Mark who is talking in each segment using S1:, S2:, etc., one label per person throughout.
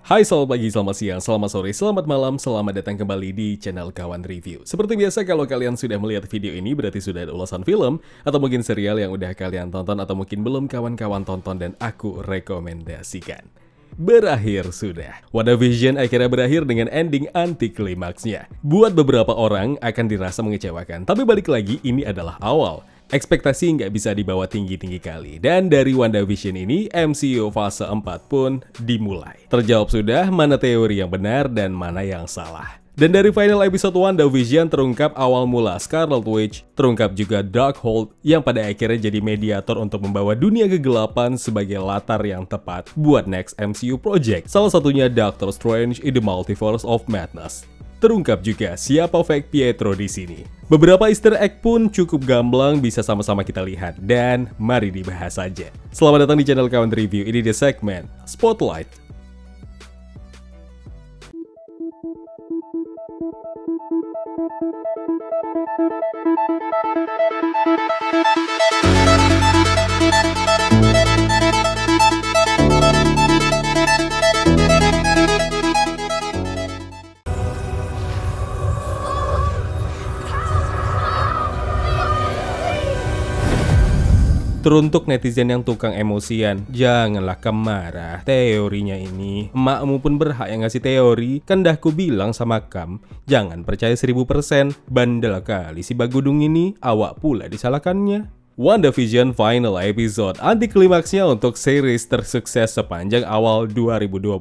S1: Hai, selamat pagi, selamat siang, selamat sore, selamat malam, selamat datang kembali di channel Kawan Review. Seperti biasa, kalau kalian sudah melihat video ini, berarti sudah ada ulasan film, atau mungkin serial yang udah kalian tonton, atau mungkin belum kawan-kawan tonton dan aku rekomendasikan. Berakhir sudah. WandaVision akhirnya berakhir dengan ending anti klimaksnya. Buat beberapa orang akan dirasa mengecewakan, tapi balik lagi, ini adalah awal. Ekspektasi nggak bisa dibawa tinggi-tinggi kali. Dan dari WandaVision ini, MCU fase 4 pun dimulai. Terjawab sudah mana teori yang benar dan mana yang salah. Dan dari final episode WandaVision terungkap awal mula Scarlet Witch, terungkap juga Darkhold yang pada akhirnya jadi mediator untuk membawa dunia kegelapan sebagai latar yang tepat buat next MCU project. Salah satunya Doctor Strange in the Multiverse of Madness. Terungkap juga siapa fake Pietro di sini. Beberapa easter egg pun cukup gamblang bisa sama-sama kita lihat dan mari dibahas saja. Selamat datang di channel Kawan Review, ini di segmen Spotlight. Teruntuk netizen yang tukang emosian, janganlah kemarah. Teorinya ini, emakmu pun berhak yang ngasih teori. Kan dah ku bilang sama kam, jangan percaya 1000%. Bandel kali si Bagudung ini, awak pula disalahkannya. WandaVision final episode anti klimaksnya untuk series tersukses sepanjang awal 2021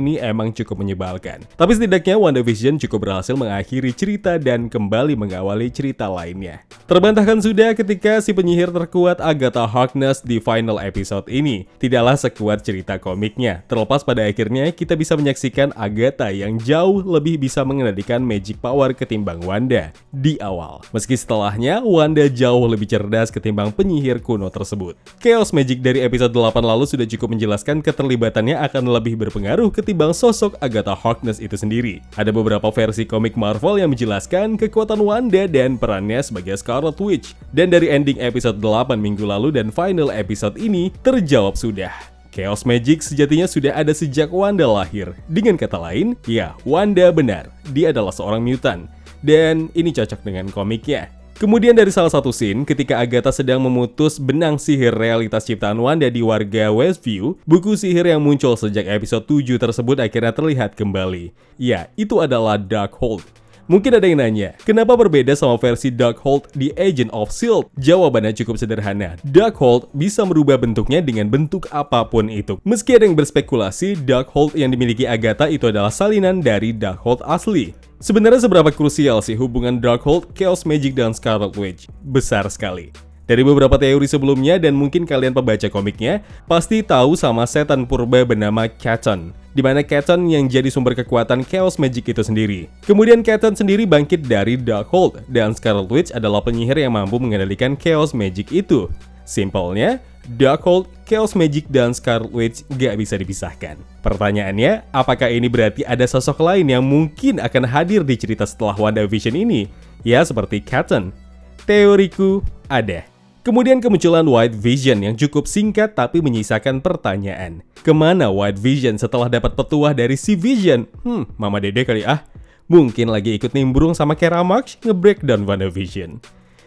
S1: ini emang cukup menyebalkan. Tapi setidaknya WandaVision cukup berhasil mengakhiri cerita dan kembali mengawali cerita lainnya. Terbantahkan sudah ketika si penyihir terkuat Agatha Harkness di final episode ini tidaklah sekuat cerita komiknya. Terlepas pada akhirnya kita bisa menyaksikan Agatha yang jauh lebih bisa mengendalikan magic power ketimbang Wanda di awal. Meski setelahnya Wanda jauh lebih cerdas ketimbang penyihir kuno tersebut. Chaos Magic dari episode 8 lalu sudah cukup menjelaskan keterlibatannya akan lebih berpengaruh ketimbang sosok Agatha Harkness itu sendiri. Ada beberapa versi komik Marvel yang menjelaskan kekuatan Wanda dan perannya sebagai Scarlet Witch. Dan dari ending episode 8 minggu lalu dan final episode ini terjawab sudah. Chaos Magic sejatinya sudah ada sejak Wanda lahir. Dengan kata lain, ya, Wanda benar. Dia adalah seorang mutant. Dan ini cocok dengan komiknya. Kemudian dari salah satu scene, ketika Agatha sedang memutus benang sihir realitas ciptaan Wanda di warga Westview, buku sihir yang muncul sejak episode 7 tersebut akhirnya terlihat kembali. Ya, itu adalah Darkhold. Mungkin ada yang nanya, kenapa berbeda sama versi Darkhold di Agent of S.H.I.E.L.D.? Jawabannya cukup sederhana. Darkhold bisa merubah bentuknya dengan bentuk apapun itu. Meski ada yang berspekulasi, Darkhold yang dimiliki Agatha itu adalah salinan dari Darkhold asli. Sebenarnya seberapa krusial sih hubungan Darkhold, Chaos Magic, dan Scarlet Witch? Besar sekali. Dari beberapa teori sebelumnya dan mungkin kalian pembaca komiknya, pasti tahu sama setan purba bernama Katon. Di mana Katon yang jadi sumber kekuatan Chaos Magic itu sendiri. Kemudian Katon sendiri bangkit dari Darkhold, dan Scarlet Witch adalah penyihir yang mampu mengendalikan Chaos Magic itu. Simpelnya, Darkhold, Chaos Magic, dan Scarlet Witch gak bisa dipisahkan. Pertanyaannya, apakah ini berarti ada sosok lain yang mungkin akan hadir di cerita setelah WandaVision ini? Ya, seperti Katon. Teoriku ada. Kemudian kemunculan White Vision yang cukup singkat tapi menyisakan pertanyaan. Kemana White Vision setelah dapat petuah dari si Vision? Mama Dede kali ah. Mungkin lagi ikut nimbrung sama Kara March nge-breakdown WandaVision.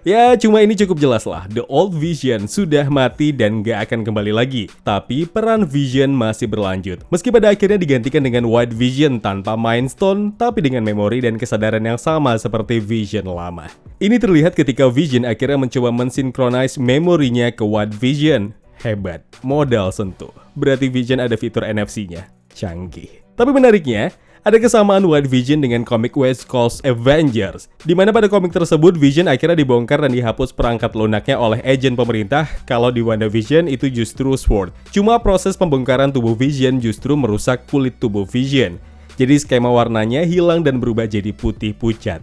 S1: Ya, cuma ini cukup jelas lah. The Old Vision sudah mati dan gak akan kembali lagi. Tapi peran Vision masih berlanjut. Meski pada akhirnya digantikan dengan White Vision tanpa Mind Stone, tapi dengan memori dan kesadaran yang sama seperti Vision lama. Ini terlihat ketika Vision akhirnya mencoba mensinkronize memorinya ke White Vision. Hebat, modal sentuh. Berarti Vision ada fitur NFC-nya. Canggih. Tapi menariknya, ada kesamaan White Vision dengan komik West Coast Avengers, di mana pada komik tersebut Vision akhirnya dibongkar dan dihapus perangkat lunaknya oleh agen pemerintah. Kalau di WandaVision itu justru Sword. Cuma proses pembongkaran tubuh Vision justru merusak kulit tubuh Vision. Jadi skema warnanya hilang dan berubah jadi putih pucat.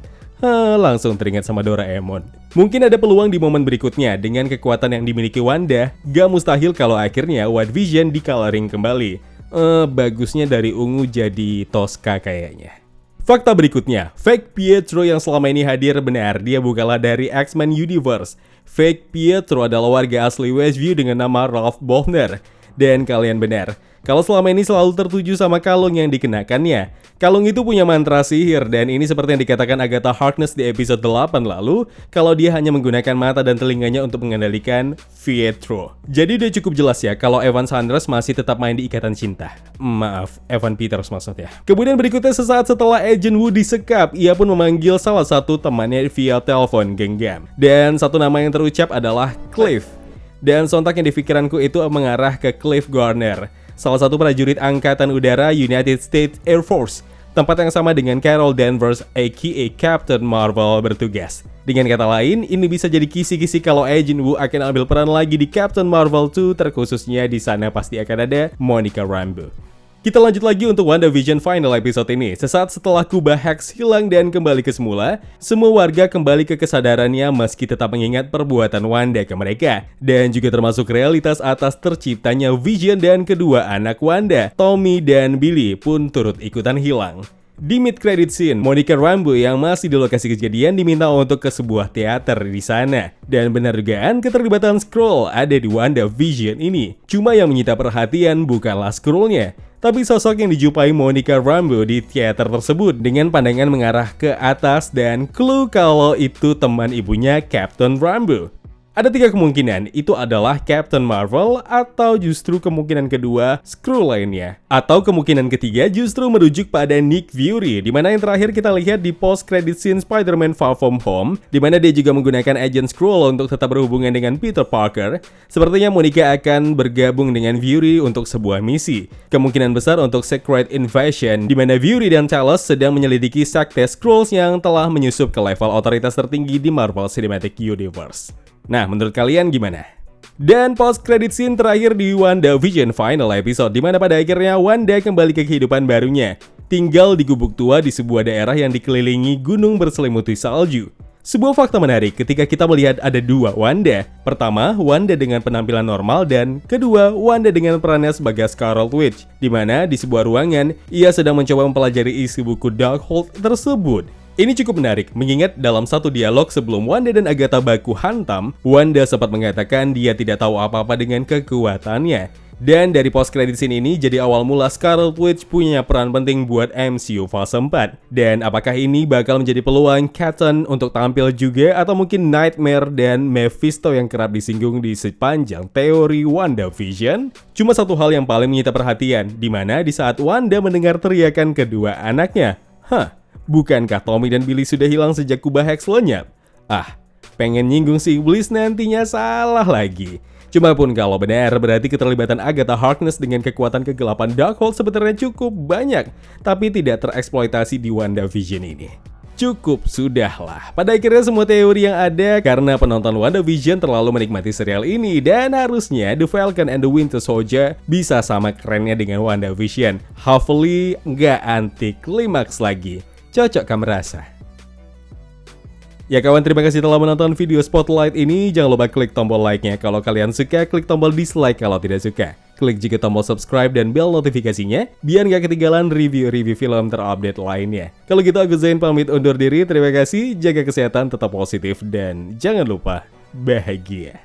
S1: Langsung teringat sama Doraemon. Mungkin ada peluang di momen berikutnya dengan kekuatan yang dimiliki Wanda. Gak mustahil kalau akhirnya White Vision di-coloring kembali. Bagusnya dari ungu jadi Tosca kayaknya. Fakta berikutnya, fake Pietro yang selama ini hadir benar, dia bukanlah dari X-Men Universe. Fake Pietro adalah warga asli Westview dengan nama Ralph Bohner. Dan kalian benar, kalau selama ini selalu tertuju sama kalung yang dikenakannya. Kalung itu punya mantra sihir, dan ini seperti yang dikatakan Agatha Harkness di episode 8 lalu, kalau dia hanya menggunakan mata dan telinganya untuk mengendalikan Pietro. Jadi udah cukup jelas ya kalau Evan Sanders masih tetap main di Ikatan Cinta. Maaf, Evan Peters maksudnya. Kemudian berikutnya sesaat setelah Agent Woo disekap, ia pun memanggil salah satu temannya via telepon genggam. Dan satu nama yang terucap adalah Cliff. Dan sontak yang di pikiranku itu mengarah ke Cliff Garner, salah satu prajurit Angkatan Udara United States Air Force, tempat yang sama dengan Carol Danvers aka Captain Marvel bertugas. Dengan kata lain, ini bisa jadi kisi-kisi kalau Agent Woo akan ambil peran lagi di Captain Marvel 2, terkhususnya di sana pasti akan ada Monica Rambeau. Kita lanjut lagi untuk WandaVision final episode ini. Sesaat setelah kubah Hex hilang dan kembali ke semula, semua warga kembali ke kesadarannya meski tetap mengingat perbuatan Wanda ke mereka. Dan juga termasuk realitas atas terciptanya Vision dan kedua anak Wanda, Tommy dan Billy pun turut ikutan hilang. Di mid-credit scene, Monica Rambeau yang masih di lokasi kejadian diminta untuk ke sebuah teater di sana. Dan benar dugaan keterlibatan Skrull ada di WandaVision ini. Cuma yang menyita perhatian bukanlah Skrullnya, tapi sosok yang dijumpai Monica Rambeau di teater tersebut dengan pandangan mengarah ke atas dan clue kalau itu teman ibunya Captain Rambeau. Ada 3 kemungkinan, itu adalah Captain Marvel, atau justru kemungkinan kedua, Skrull lainnya. Atau kemungkinan ketiga justru merujuk pada Nick Fury, dimana yang terakhir kita lihat di post-credit scene Spider-Man Far From Home, dimana dia juga menggunakan Agent Skrull untuk tetap berhubungan dengan Peter Parker. Sepertinya Monica akan bergabung dengan Fury untuk sebuah misi. Kemungkinan besar untuk Secret Invasion, dimana Fury dan Talos sedang menyelidiki sekte Skrulls yang telah menyusup ke level otoritas tertinggi di Marvel Cinematic Universe. Nah, menurut kalian gimana? Dan post-credit scene terakhir di WandaVision final episode, dimana pada akhirnya Wanda kembali ke kehidupan barunya, tinggal di gubuk tua di sebuah daerah yang dikelilingi gunung berselimuti salju. Sebuah fakta menarik ketika kita melihat ada 2 Wanda. Pertama, Wanda dengan penampilan normal, dan kedua, Wanda dengan perannya sebagai Scarlet Witch, dimana di sebuah ruangan, ia sedang mencoba mempelajari isi buku Darkhold tersebut. Ini cukup menarik, mengingat dalam satu dialog sebelum Wanda dan Agatha baku hantam, Wanda sempat mengatakan dia tidak tahu apa-apa dengan kekuatannya. Dan dari post-credit scene ini jadi awal mula Scarlet Witch punya peran penting buat MCU fase 4. Dan apakah ini bakal menjadi peluang Cotton untuk tampil juga, atau mungkin Nightmare dan Mephisto yang kerap disinggung di sepanjang teori WandaVision? Cuma satu hal yang paling menyita perhatian, dimana di saat Wanda mendengar teriakan kedua anaknya. Bukankah Tommy dan Billy sudah hilang sejak kubah Hex lenyap? Pengen nyinggung si iblis nantinya salah lagi. Cuma pun kalau benar, berarti keterlibatan Agatha Harkness dengan kekuatan kegelapan Darkhold sebenarnya cukup banyak, tapi tidak tereksploitasi di WandaVision ini. Cukup sudahlah. Pada akhirnya semua teori yang ada karena penonton WandaVision terlalu menikmati serial ini, dan harusnya The Falcon and the Winter Soldier bisa sama kerennya dengan WandaVision. Hopefully nggak anti klimaks lagi. Cocok kamu rasa? Ya kawan, terima kasih telah menonton video Spotlight ini. Jangan lupa klik tombol like-nya kalau kalian suka, klik tombol dislike kalau tidak suka. Klik juga tombol subscribe dan bell notifikasinya, biar gak ketinggalan review-review film terupdate lainnya. Kalau gitu aku Zain pamit undur diri, terima kasih, jaga kesehatan, tetap positif, dan jangan lupa bahagia.